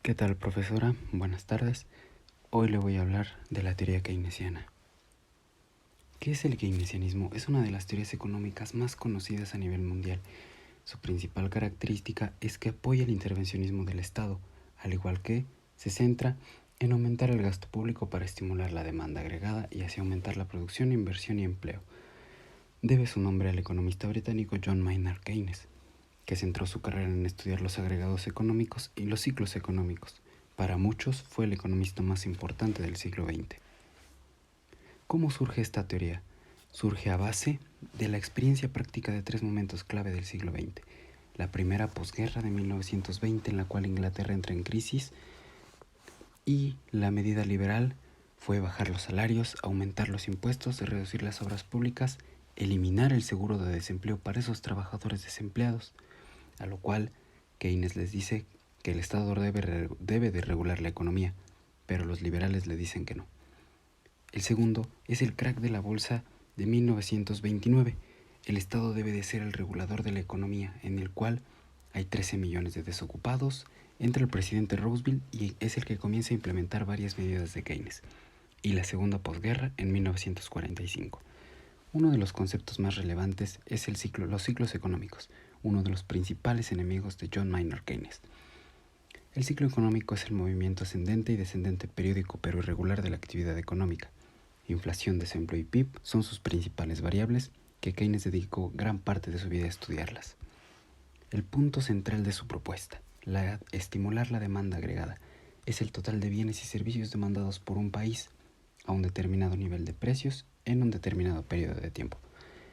¿Qué tal, profesora? Buenas tardes. Hoy le voy a hablar de la teoría keynesiana. ¿Qué es el keynesianismo? Es una de las teorías económicas más conocidas a nivel mundial. Su principal característica es que apoya el intervencionismo del Estado, al igual que se centra en aumentar el gasto público para estimular la demanda agregada y así aumentar la producción, inversión y empleo. Debe su nombre al economista británico John Maynard Keynes, que centró su carrera en estudiar los agregados económicos y los ciclos económicos. Para muchos fue el economista más importante del siglo XX. ¿Cómo surge esta teoría? Surge a base de la experiencia práctica de tres momentos clave del siglo XX. La primera posguerra de 1920, en la cual Inglaterra entra en crisis, y la medida liberal fue bajar los salarios, aumentar los impuestos, reducir las obras públicas, eliminar el seguro de desempleo para esos trabajadores desempleados, a lo cual Keynes les dice que el Estado debe de regular la economía, pero los liberales le dicen que no. El segundo es el crack de la bolsa de 1929. El Estado debe de ser el regulador de la economía, en el cual hay 13 millones de desocupados. Entra el presidente Roosevelt y es el que comienza a implementar varias medidas de Keynes. Y la segunda posguerra en 1945. Uno de los conceptos más relevantes es los ciclos económicos, uno de los principales enemigos de John Maynard Keynes. El ciclo económico es el movimiento ascendente y descendente periódico pero irregular de la actividad económica. Inflación, desempleo y PIB son sus principales variables, que Keynes dedicó gran parte de su vida a estudiarlas. El punto central de su propuesta, estimular la demanda agregada, es el total de bienes y servicios demandados por un país a un determinado nivel de precios en un determinado periodo de tiempo.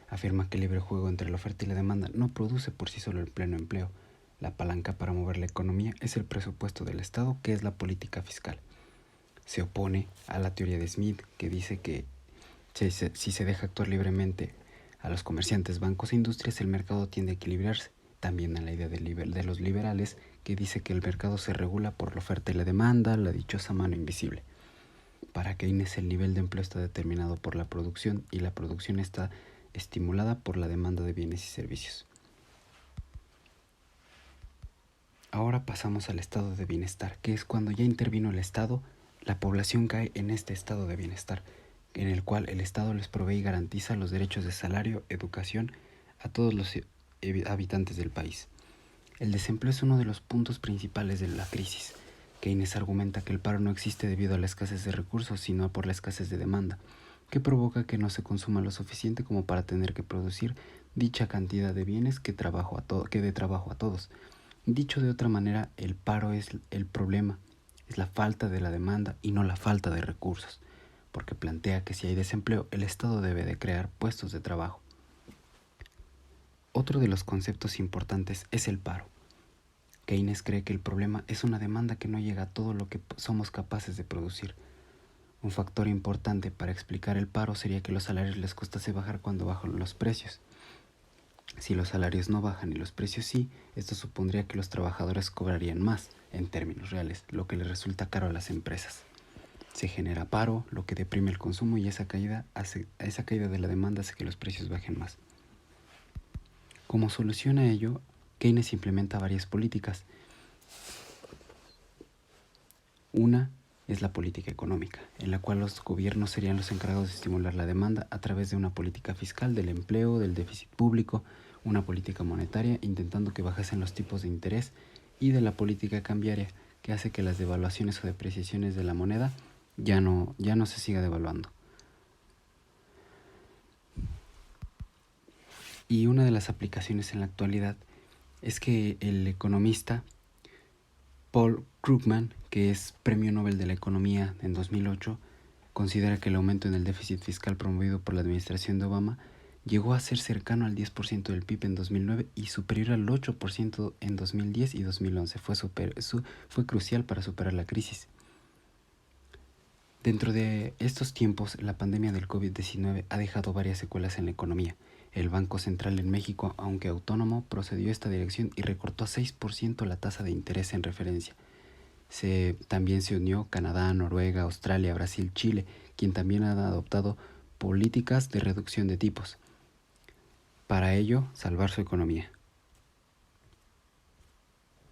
Afirma que el libre juego entre la oferta y la demanda no produce por sí solo el pleno empleo. La palanca para mover la economía es el presupuesto del Estado, que es la política fiscal. Se opone a la teoría de Smith, que dice que si se deja actuar libremente a los comerciantes, bancos e industrias, el mercado tiende a equilibrarse. También a la idea de los liberales, que dice que el mercado se regula por la oferta y la demanda, la dichosa mano invisible. Para Keynes, el nivel de empleo está determinado por la producción y la producción está estimulada por la demanda de bienes y servicios. Ahora pasamos al estado de bienestar, que es cuando ya intervino el Estado, la población cae en este estado de bienestar, en el cual el Estado les provee y garantiza los derechos de salario, educación a todos los habitantes del país. El desempleo es uno de los puntos principales de la crisis. Keynes argumenta que el paro no existe debido a la escasez de recursos, sino por la escasez de demanda, que provoca que no se consuma lo suficiente como para tener que producir dicha cantidad de bienes que dé trabajo a todos. Dicho de otra manera, el paro es el problema, es la falta de la demanda y no la falta de recursos, porque plantea que si hay desempleo, el Estado debe de crear puestos de trabajo. Otro de los conceptos importantes es el paro. Keynes cree que el problema es una demanda que no llega a todo lo que somos capaces de producir. Un factor importante para explicar el paro sería que los salarios les costase bajar cuando bajan los precios. Si los salarios no bajan y los precios sí, esto supondría que los trabajadores cobrarían más, en términos reales, lo que les resulta caro a las empresas. Se genera paro, lo que deprime el consumo y esa caída de la demanda hace que los precios bajen más. Como solución a ello, Keynes implementa varias políticas. Una es la política económica, en la cual los gobiernos serían los encargados de estimular la demanda a través de una política fiscal, del empleo, del déficit público, una política monetaria intentando que bajasen los tipos de interés y de la política cambiaria, que hace que las devaluaciones o depreciaciones de la moneda ya no se siga devaluando. Y una de las aplicaciones en la actualidad es que el economista Paul Krugman, que es Premio Nobel de la Economía en 2008, considera que el aumento en el déficit fiscal promovido por la administración de Obama llegó a ser cercano al 10% del PIB en 2009 y superior al 8% en 2010 y 2011. Fue crucial para superar la crisis. Dentro de estos tiempos, la pandemia del COVID-19 ha dejado varias secuelas en la economía. El Banco Central en México, aunque autónomo, procedió a esta dirección y recortó a 6% la tasa de interés en referencia. También se unió Canadá, Noruega, Australia, Brasil, Chile, quien también han adoptado políticas de reducción de tipos. Para ello, salvar su economía.